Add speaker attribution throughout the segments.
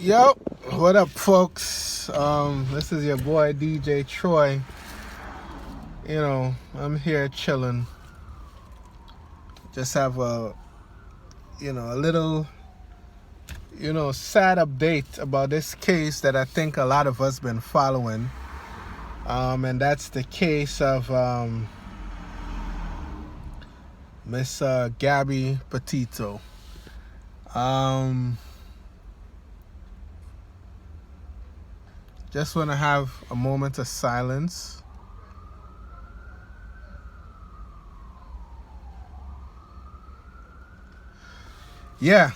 Speaker 1: Yo, what up, folks? This is your boy DJ Troy. I'm here chilling. Just have a little, sad update about this case that I think a lot of us been following. And that's the case of Miss Gabby Petito. Just want to have a moment of silence. Yeah.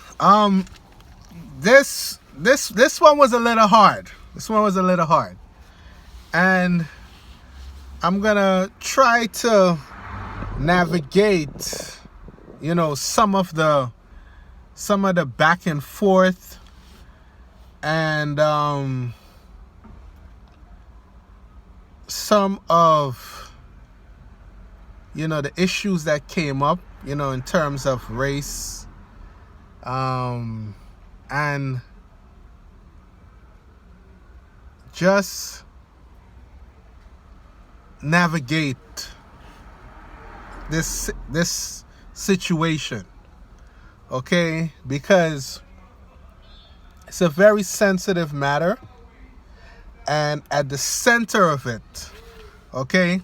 Speaker 1: This one was a little hard. And I'm gonna try to navigate, some of the back and forth and some of the issues that came up, in terms of race, and just navigate this situation, okay? Because it's a very sensitive matter, and at the center of it, okay,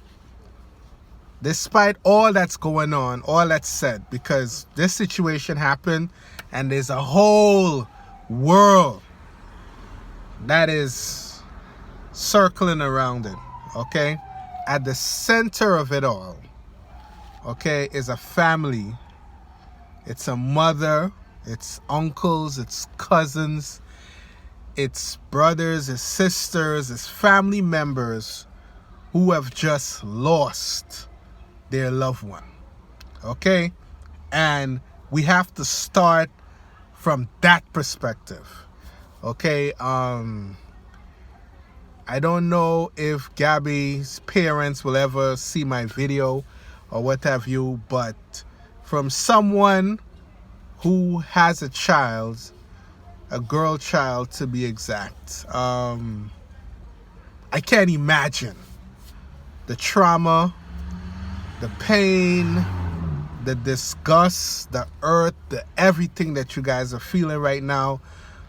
Speaker 1: despite all that's going on, all that's said, because this situation happened and there's a whole world that is circling around it, okay? At the center of it all, okay, is a family. It's a mother, it's uncles, it's cousins, it's brothers, it's sisters, it's family members who have just lost their loved one, okay? And we have to start from that perspective, okay? I don't know if Gabby's parents will ever see my video or what have you, but from someone who has a child, a girl child to be exact, I can't imagine the trauma, the pain, the disgust, the hurt, the everything that you guys are feeling right now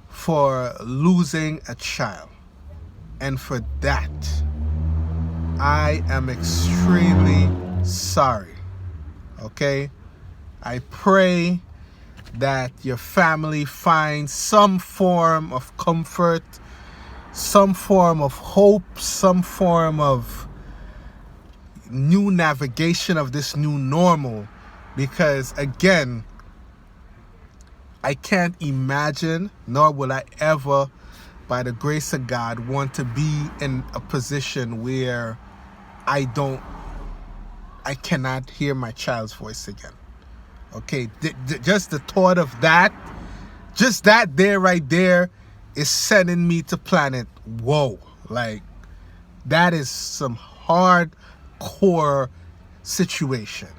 Speaker 1: for losing a child. And for that, I am extremely sorry, okay? I pray that your family finds some form of comfort, some form of hope, some form of new navigation of this new normal. Because again, I can't imagine, nor will I ever, by the grace of God, want to be in a position where I cannot hear my child's voice again. Okay, just the thought of that, just that there, right there, is sending me to planet whoa. Like, that is some hardcore situation.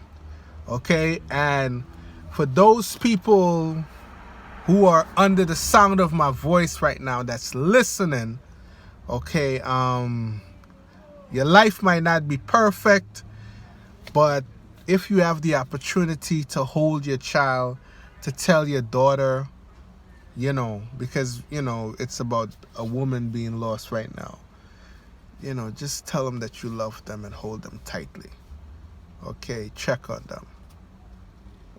Speaker 1: Okay, and for those people who are under the sound of my voice right now that's listening, okay, your life might not be perfect, but if you have the opportunity to hold your child, to tell your daughter, because, it's about a woman being lost right now, just tell them that you love them and hold them tightly. Okay, check on them.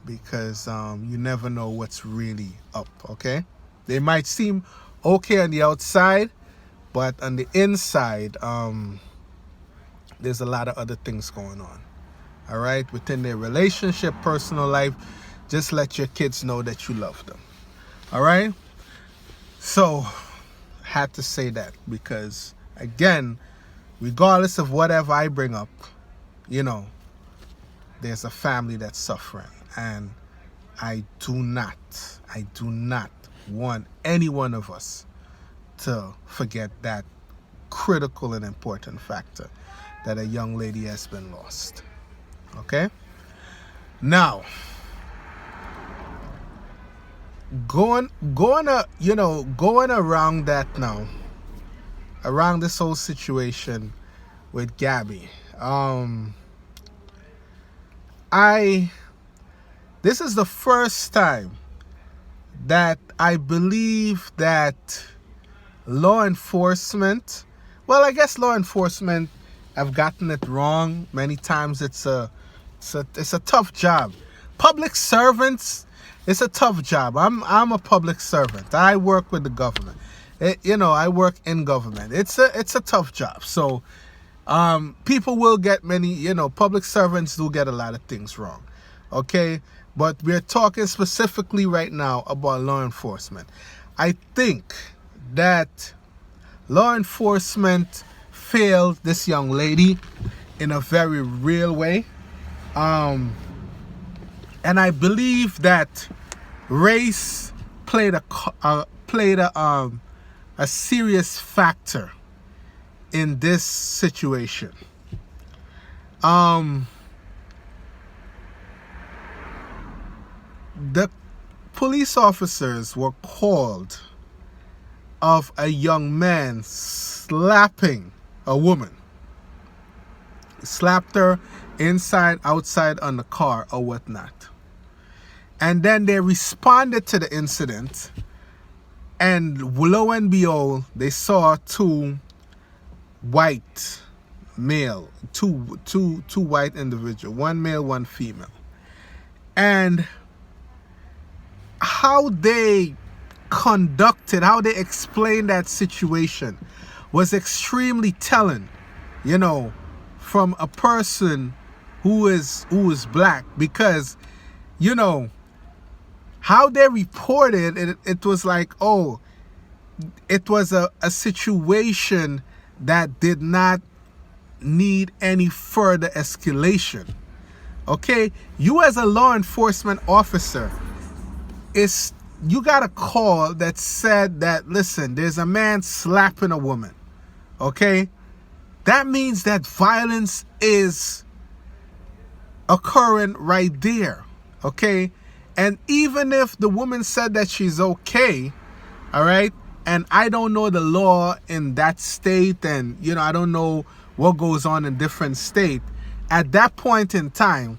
Speaker 1: Because you never know what's really up, okay? They might seem okay on the outside, but on the inside, there's a lot of other things going on, all right? Within their relationship, personal life, just let your kids know that you love them, all right? So, had to say that because, again, regardless of whatever I bring up, there's a family that's suffering. And I do not want any one of us to forget that critical and important factor, that a young lady has been lost. Okay? Now, going around that now, around this whole situation with Gabby. I This is the first time that I believe that law enforcement, well, I guess law enforcement have gotten it wrong many times. It's a tough job. Public servants, it's a tough job. I'm a public servant. I work with the government. I work in government. It's a tough job. So people will get many, public servants do get a lot of things wrong. Okay? But we're talking specifically right now about law enforcement. I think that law enforcement failed this young lady in a very real way. And I believe that race played a serious factor in this situation. The police officers were called of a young man slapping a woman. Slapped her inside, outside, on the car or whatnot. And then they responded to the incident, and lo and behold, they saw two white individuals, one male, one female. And how they explained that situation was extremely telling, from a person who is black, because, how they reported it, it was like, oh, it was a situation that did not need any further escalation. Okay, you as a law enforcement officer, you got a call that said that, listen, there's a man slapping a woman. Okay, that means that violence is occurring right there. Okay, and even if the woman said that she's okay, all right, and I don't know the law in that state, and I don't know what goes on in different states, at that point in time,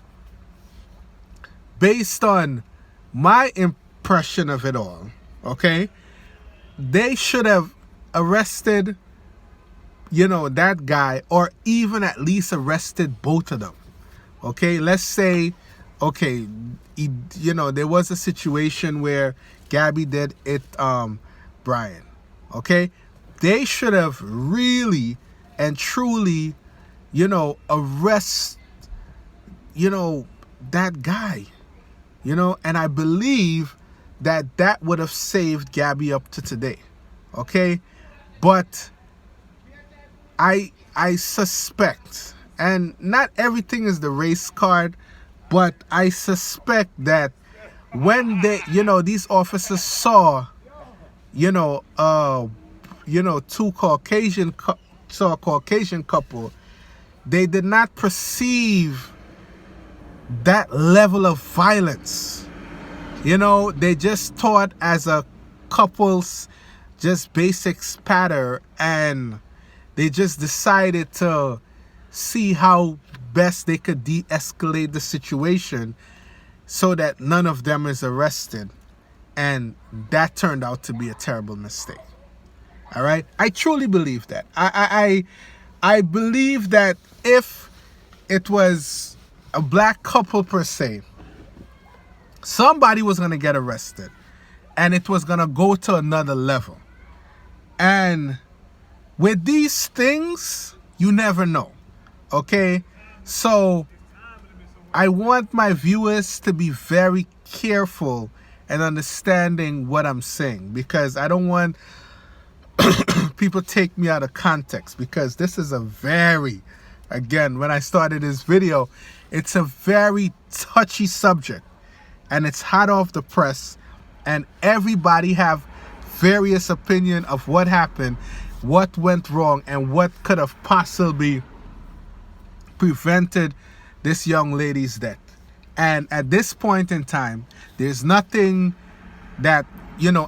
Speaker 1: based on my impression of it all, okay, they should have arrested, that guy, or even at least arrested both of them. Okay, let's say, okay, there was a situation where Gabby did it, Brian. Okay, they should have really and truly, arrest, that guy, and I believe that would have saved Gabby up to today. Okay, but I suspect, and not everything is the race card, but I suspect that when these officers saw, two Caucasian couple, they did not perceive that level of violence. They just thought as a couple's just basic spatter, and they just decided to see how best they could de-escalate the situation so that none of them is arrested. And that turned out to be a terrible mistake. All right? I truly believe that. I believe that if it was a black couple per se, somebody was going to get arrested, and it was going to go to another level. And with these things, you never know. Okay? So I want my viewers to be very careful and understanding what I'm saying, because I don't want people take me out of context, because this is a very, again, when I started this video, it's a very touchy subject, and it's hot off the press, and everybody have various opinion of what happened, what went wrong, and what could have possibly prevented this young lady's death. And at this point in time, there's nothing that,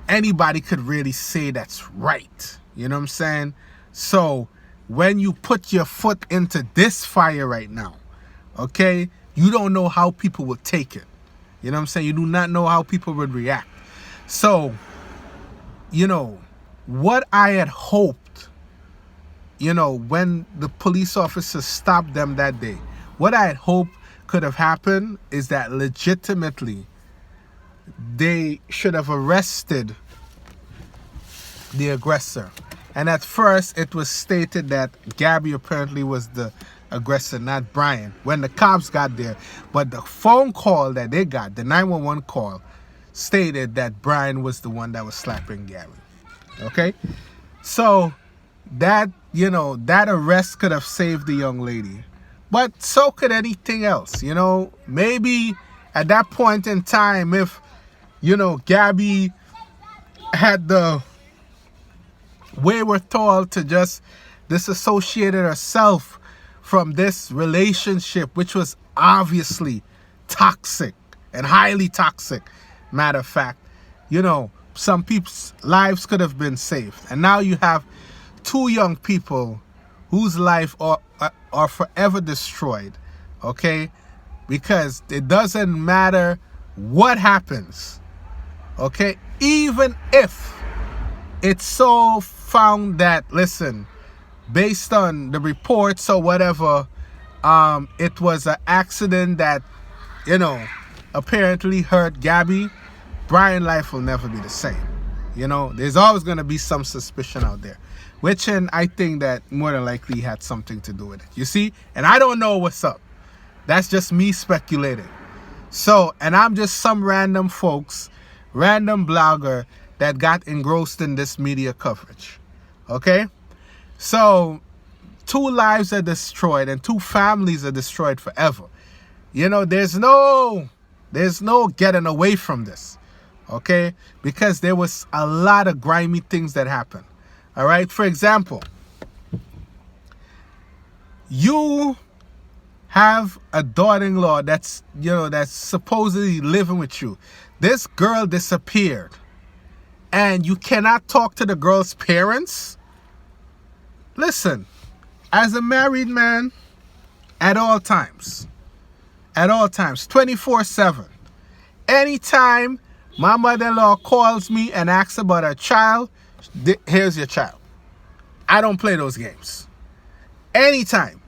Speaker 1: anybody could really say that's right. You know what I'm saying? So when you put your foot into this fire right now, okay, you don't know how people will take it. You know what I'm saying? You do not know how people would react. So, what I had hoped, when the police officers stopped them that day, what I had hoped could have happened is that legitimately they should have arrested the aggressor. And at first it was stated that Gabby apparently was the aggressor, not Brian, when the cops got there. But the phone call that they got, the 911 call, stated that Brian was the one that was slapping Gabby. Okay? So that, that arrest could have saved the young lady. But so could anything else. Maybe at that point in time, if, Gabby had the wherewithal to just disassociate herself from this relationship, which was obviously toxic and highly toxic, matter of fact, some people's lives could have been saved. And now you have two young people whose life are forever destroyed, okay? Because it doesn't matter what happens, okay? Even if it's so found that, listen, based on the reports or whatever, it was an accident that, apparently hurt Gabby, Brian's life will never be the same. There's always going to be some suspicion out there, which, and I think that more than likely had something to do with it. You see? And I don't know what's up. That's just me speculating. So, and I'm just some random blogger that got engrossed in this media coverage. Okay? So, 2 lives are destroyed and 2 families are destroyed forever. There's no getting away from this. Okay? Because there was a lot of grimy things that happened. All right? For example, you have a daughter-in-law that's supposedly living with you. This girl disappeared. And you cannot talk to the girl's parents? Listen, as a married man, at all times, 24/7, anytime my mother-in-law calls me and asks about her child, here's your child. I don't play those games. Anytime.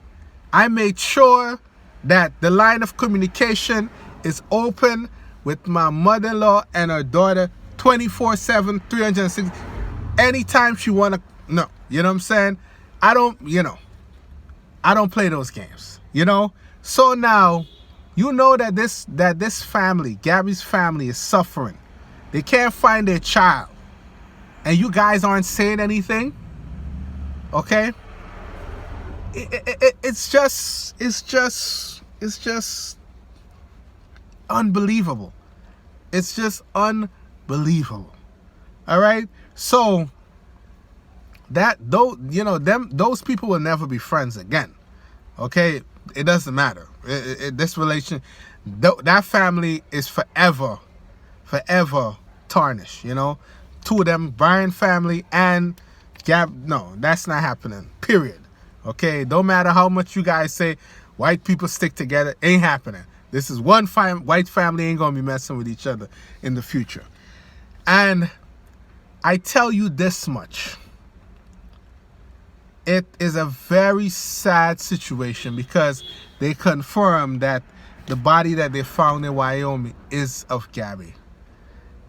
Speaker 1: I made sure that the line of communication is open with my mother-in-law and her daughter 24/7, 360. Anytime she wanna, no, you know what I'm saying? I don't play those games. So now, that this family, Gabby's family, is suffering. They can't find their child, and you guys aren't saying anything. Okay? It's just unbelievable. It's just unbelievable. All right? So those people will never be friends again. Okay? It doesn't matter. This relation, that family is forever tarnished. 2 of them, Brian family and Gab. No, that's not happening. Period. Okay? Don't matter how much you guys say white people stick together, ain't happening. This is one white family ain't gonna be messing with each other in the future. And I tell you this much. It is a very sad situation because they confirm that the body that they found in Wyoming is of Gabby.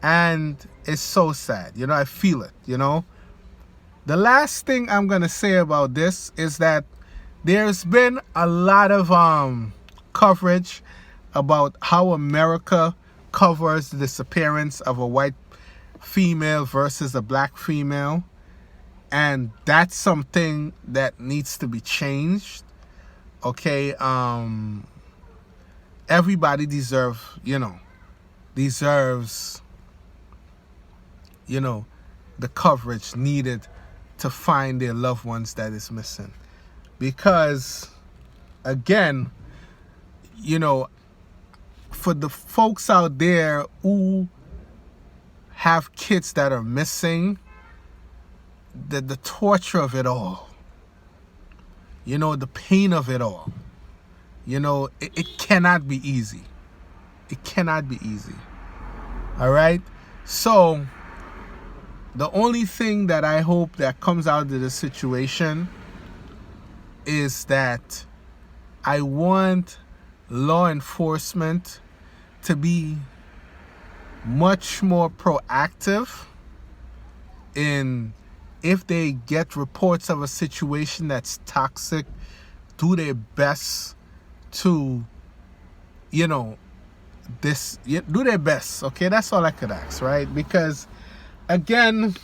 Speaker 1: And it's so sad. I feel it, The last thing I'm going to say about this is that there's been a lot of coverage about how America covers the disappearance of a white female versus a black female. And that's something that needs to be changed. Okay? Everybody deserves, the coverage needed to find their loved ones that is missing. Because, again, for the folks out there who have kids that are missing, the torture of it all, you know, the pain of it all, you know, it cannot be easy. It cannot be easy. All right? So the only thing that I hope that comes out of this situation is that I want law enforcement to be much more proactive in, if they get reports of a situation that's toxic, do their best to, you know, do their best. Okay, that's all I could ask, right? Because again,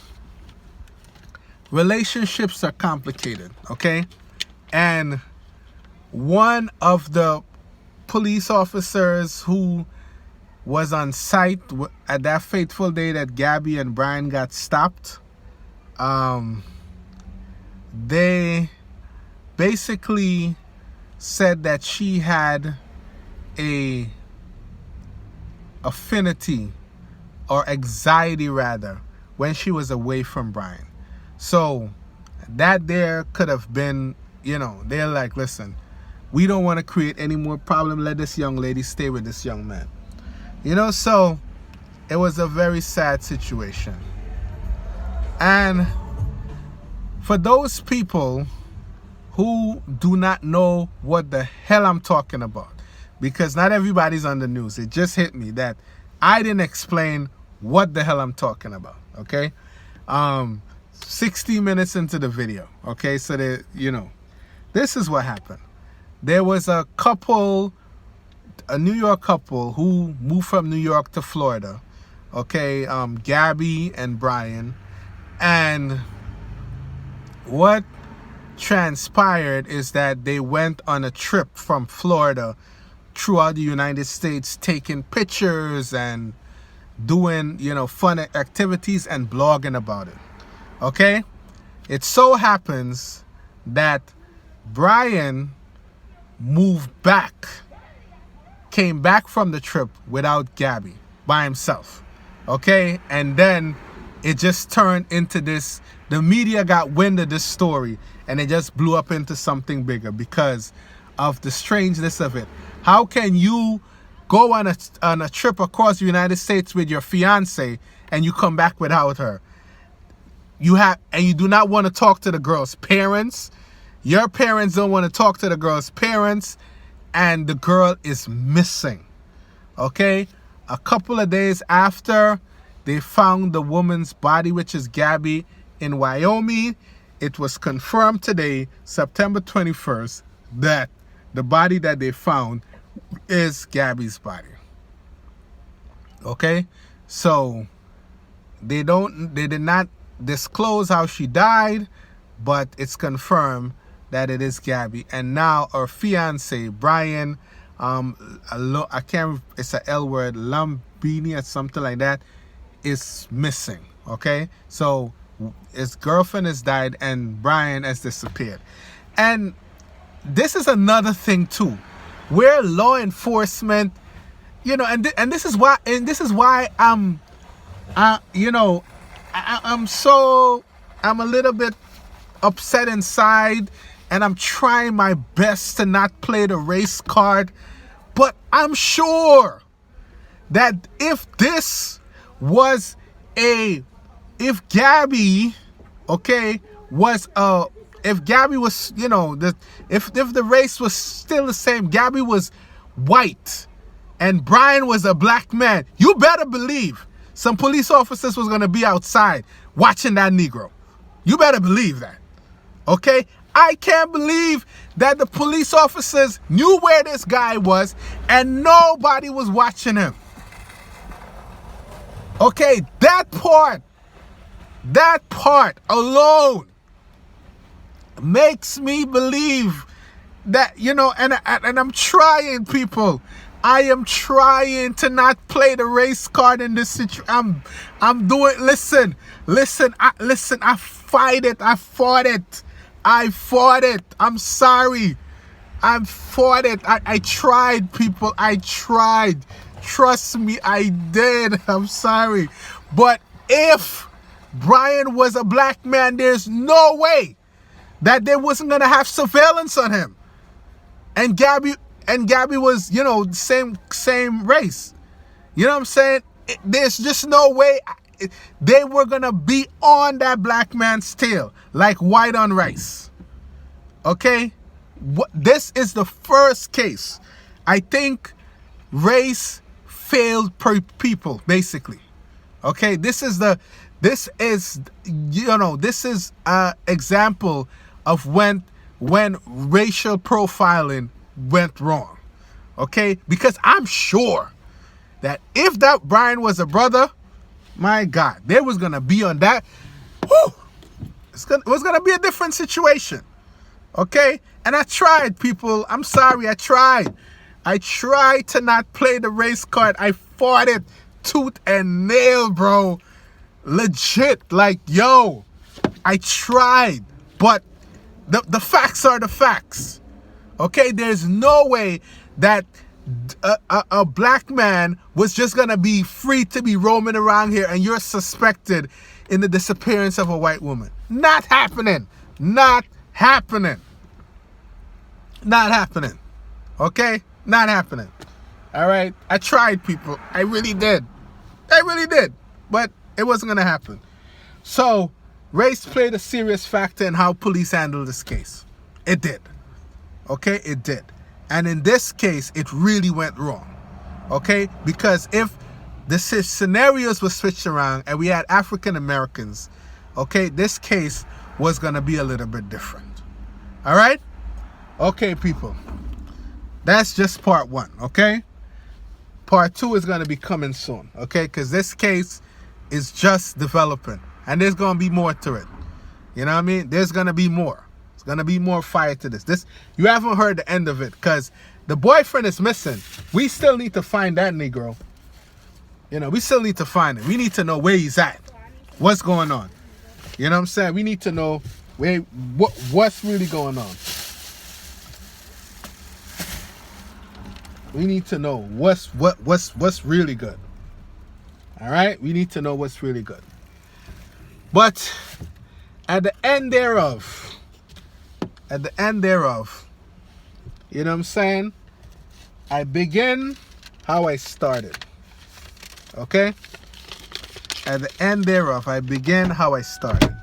Speaker 1: relationships are complicated, okay? And one of the police officers who was on site at that fateful day that Gabby and Brian got stopped, they basically said that she had a affinity or anxiety rather when she was away from Brian. So that there could have been, you know, they're like, listen, we don't want to create any more problem. Let this young lady stay with this young man. You know, so it was a very sad situation. And for those people who do not know what the hell I'm talking about, because not everybody's on the news, it just hit me that I didn't explain what the hell I'm talking about, okay? 60 minutes into the video, okay? So that, you know, this is what happened. There was a couple, a New York couple who moved from New York to Florida, okay? Gabby and Brian. And what transpired is that they went on a trip from Florida throughout the United States, taking pictures and doing, you know, fun activities and blogging about it. Okay? It so happens that Brian came back from the trip without Gabby, by himself. Okay? And then it just turned into this, the media got wind of this story and it just blew up into something bigger because of the strangeness of it. How can you go on a trip across the United States with your fiance and you come back without her? And you do not want to talk to the girl's parents. Your parents don't want to talk to the girl's parents, and the girl is missing. Okay? A couple of days after, they found the woman's body, which is Gabby, in Wyoming. It was confirmed today, September 21st, that the body that they found is Gabby's body. Okay? So they did not disclose how she died, but it's confirmed that it is Gabby. And now her fiance, Brian, I can't, it's an L word, Lambini or something like that, is missing. Okay? So his girlfriend has died and Brian has disappeared. And this is another thing too, where law enforcement, you know, and this is why I'm a little bit upset inside, and I'm trying my best to not play the race card. But I'm sure that if Gabby, okay, if Gabby was, you know, if the race was still the same, Gabby was white and Brian was a black man, you better believe some police officers was going to be outside watching that Negro. You better believe that. Okay? I can't believe that the police officers knew where this guy was and nobody was watching him. Okay? That part alone makes me believe that, you know, and I'm trying, people. I am trying to not play the race card in this situation. I'm doing, listen, I fight it. I fought it. I'm sorry. I fought it. I tried, people. I tried. Trust me, I did. I'm sorry. But if Brian was a black man, there's no way that they wasn't gonna have surveillance on him. And Gabby was, you know, same race. You know what I'm saying? There's just no way they were gonna be on that black man's tail like white on rice. Okay? This is the first case. I think race failed people, basically. Okay? This is an example of when racial profiling went wrong. Okay? Because I'm sure that if that Brian was a brother, my God, they was gonna be on that. Whew, it was gonna be a different situation. Okay? And I tried, people. I'm sorry, I tried. I tried to not play the race card. I fought it tooth and nail, bro. Legit. Like, yo, I tried. But the facts are the facts. Okay? There's no way that a black man was just gonna be free to be roaming around here and you're suspected in the disappearance of a white woman. Not happening. Not happening. Not happening. Okay? Not happening. All right? I tried, people. I really did. But it wasn't gonna happen. So race played a serious factor in how police handled this case. It did. Okay? It did. And in this case, it really went wrong. Okay? Because if the scenarios were switched around and we had African Americans, okay, this case was going to be a little bit different. All right? Okay, people. That's just part one, okay? Part two is going to be coming soon, okay? Because this case is just developing. And there's going to be more to it. You know what I mean? There's going to be more. It's going to be more fire to this. You haven't heard the end of it because the boyfriend is missing. We still need to find that Negro. You know, we still need to find him. We need to know where he's at. What's going on? You know what I'm saying? We need to know what's really going on. We need to know what's really good. All right? We need to know what's really good. But at the end thereof, you know what I'm saying? I begin how I started. Okay? At the end thereof, I begin how I started.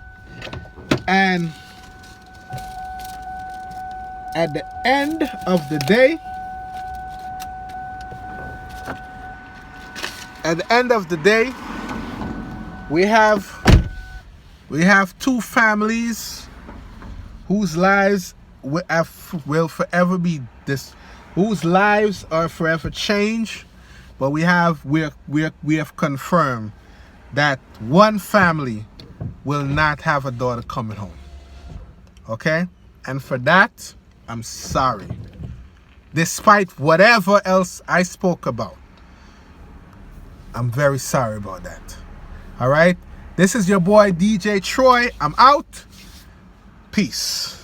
Speaker 1: And at the end of the day, we have two families whose lives will forever be whose lives are forever changed. But we have confirmed that one family will not have a daughter coming home. Okay? And for that, I'm sorry. Despite whatever else I spoke about, I'm very sorry about that. All right? This is your boy DJ Troy. I'm out. Peace.